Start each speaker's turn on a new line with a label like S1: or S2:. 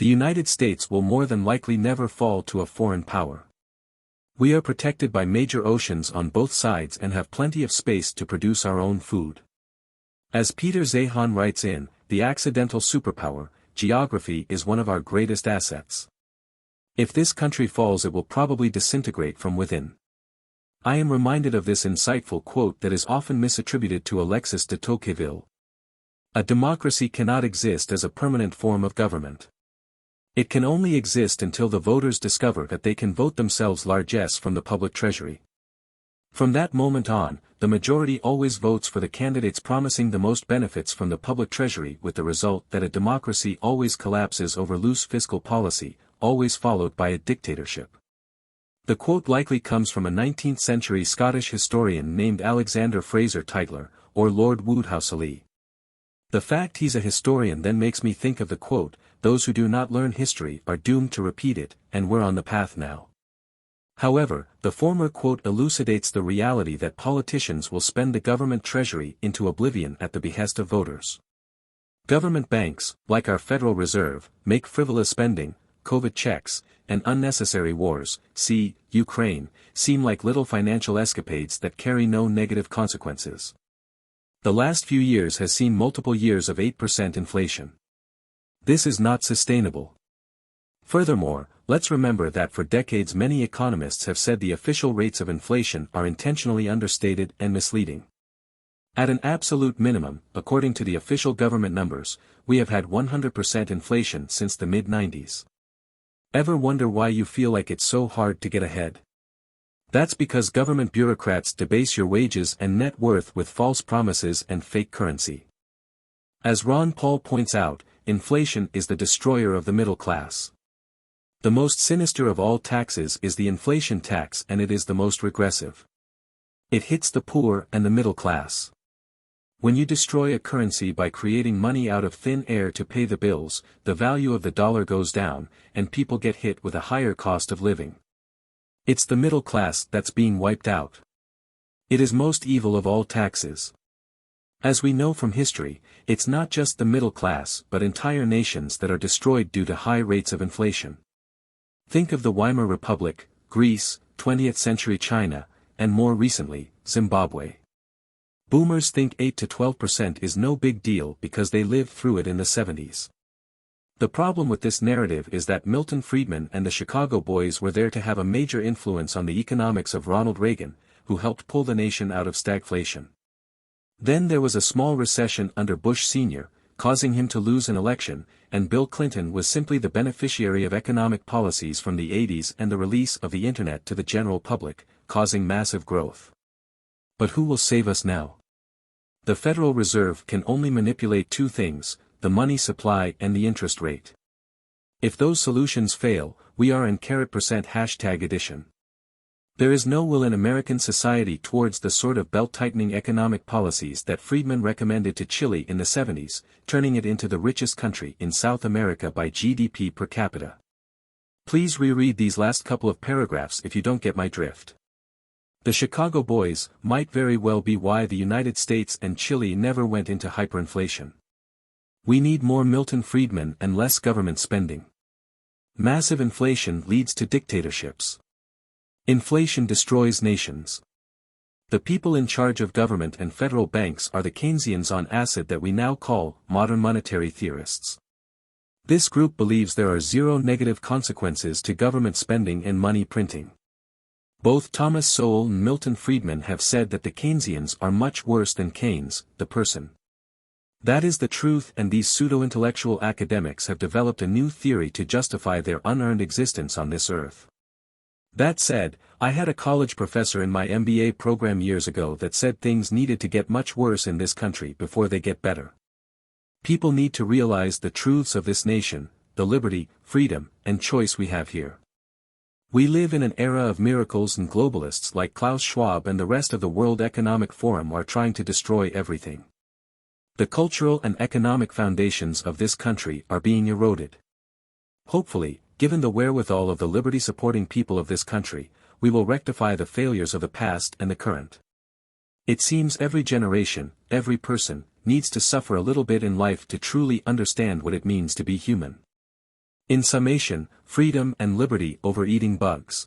S1: the United States will more than likely never fall to a foreign power. We are protected by major oceans on both sides and have plenty of space to produce our own food. As Peter Zeihan writes in The Accidental Superpower, geography is one of our greatest assets. If this country falls, it will probably disintegrate from within. I am reminded of this insightful quote that is often misattributed to Alexis de Tocqueville. A democracy cannot exist as a permanent form of government. It can only exist until the voters discover that they can vote themselves largesse from the public treasury. From that moment on, the majority always votes for the candidates promising the most benefits from the public treasury, with the result that a democracy always collapses over loose fiscal policy, always followed by a dictatorship. The quote likely comes from a 19th-century Scottish historian named Alexander Fraser Tytler, or Lord Wodehouse. The fact he's a historian then makes me think of the quote, "Those who do not learn history are doomed to repeat it, and we're on the path now." However, the former quote elucidates the reality that politicians will spend the government treasury into oblivion at the behest of voters. Government banks, like our Federal Reserve, make frivolous spending, COVID checks, and unnecessary wars, see, Ukraine, seem like little financial escapades that carry no negative consequences. The last few years has seen multiple years of 8% inflation. This is not sustainable. Furthermore, let's remember that for decades many economists have said the official rates of inflation are intentionally understated and misleading. At an absolute minimum, according to the official government numbers, we have had 100% inflation since the mid-90s. Ever wonder why you feel like it's so hard to get ahead? That's because government bureaucrats debase your wages and net worth with false promises and fake currency. As Ron Paul points out, inflation is the destroyer of the middle class. The most sinister of all taxes is the inflation tax, and it is the most regressive. It hits the poor and the middle class. When you destroy a currency by creating money out of thin air to pay the bills, the value of the dollar goes down, and people get hit with a higher cost of living. It's the middle class that's being wiped out. It is most evil of all taxes. As we know from history, it's not just the middle class but entire nations that are destroyed due to high rates of inflation. Think of the Weimar Republic, Greece, 20th century China, and more recently, Zimbabwe. Boomers think 8 to 12% is no big deal because they lived through it in the 70s. The problem with this narrative is that Milton Friedman and the Chicago Boys were there to have a major influence on the economics of Ronald Reagan, who helped pull the nation out of stagflation. Then there was a small recession under Bush Sr., causing him to lose an election, and Bill Clinton was simply the beneficiary of economic policies from the 80s and the release of the internet to the general public, causing massive growth. But who will save us now? The Federal Reserve can only manipulate two things, the money supply and the interest rate. If those solutions fail, we are in #edition. There is no will in American society towards the sort of belt-tightening economic policies that Friedman recommended to Chile in the 70s, turning it into the richest country in South America by GDP per capita. Please reread these last couple of paragraphs if you don't get my drift. The Chicago Boys might very well be why the United States and Chile never went into hyperinflation. We need more Milton Friedman and less government spending. Massive inflation leads to dictatorships. Inflation destroys nations. The people in charge of government and federal banks are the Keynesians on acid that we now call modern monetary theorists. This group believes there are zero negative consequences to government spending and money printing. Both Thomas Sowell and Milton Friedman have said that the Keynesians are much worse than Keynes, the person. That is the truth, and these pseudo-intellectual academics have developed a new theory to justify their unearned existence on this earth. That said, I had a college professor in my MBA program years ago that said things needed to get much worse in this country before they get better. People need to realize the truths of this nation, the liberty, freedom, and choice we have here. We live in an era of miracles, and globalists like Klaus Schwab and the rest of the World Economic Forum are trying to destroy everything. The cultural and economic foundations of this country are being eroded. Hopefully, given the wherewithal of the liberty-supporting people of this country, we will rectify the failures of the past and the current. It seems every generation, every person, needs to suffer a little bit in life to truly understand what it means to be human. In summation, freedom and liberty over eating bugs.